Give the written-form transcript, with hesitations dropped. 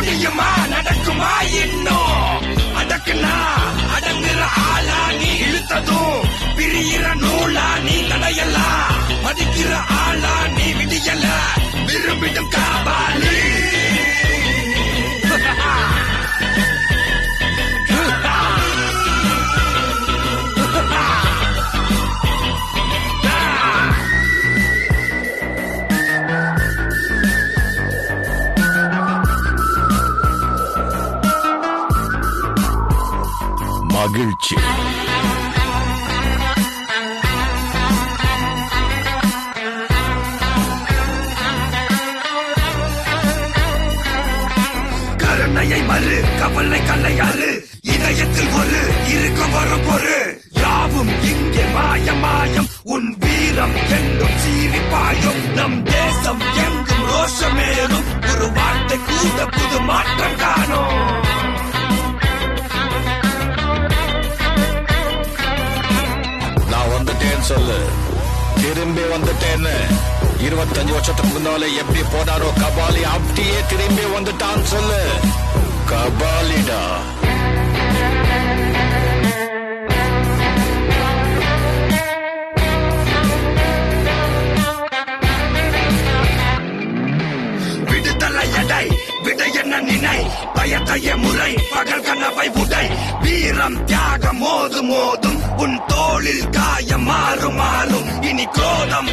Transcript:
முடியுமா நடக்குமா இன்னும் அடக்குனா அடங்குற ஆளா நீ இழுத்ததும் பிரியிற நூலா நீ தடையலாம் மதிக்கிற ஆளா நீ விடியல விரும்பிடும் காபாலி மகிழ்ச்சி கருணையை மறு கவலை கல்லையாறு இதயத்தில் ஒரு இருக்கும் வரும் பொரு யாவும் இங்கே மாயம் உன் வீரம் என்றும் சீரிப்பாயும் நம் தேசம் எங்கும் ரோஷமேறும் ஒரு வார்த்தை கூட புது மாற்றம் காணும் சொல்லு திரும்பி வந்துட்டேன்னு 25 வருஷத்துக்கு முன்னால எப்படி போனாரோ கபாலி அப்படியே திரும்பி வந்துட்டான்னு சொல்லு கபாலிடா விடுதலை எடை விடை என்ன நினை பயத்தைய முறை பகல் கனவை உடை வீரம் தியாகம் மோதும் உன் தோளில் காயம் மாறும் இனி கோதம்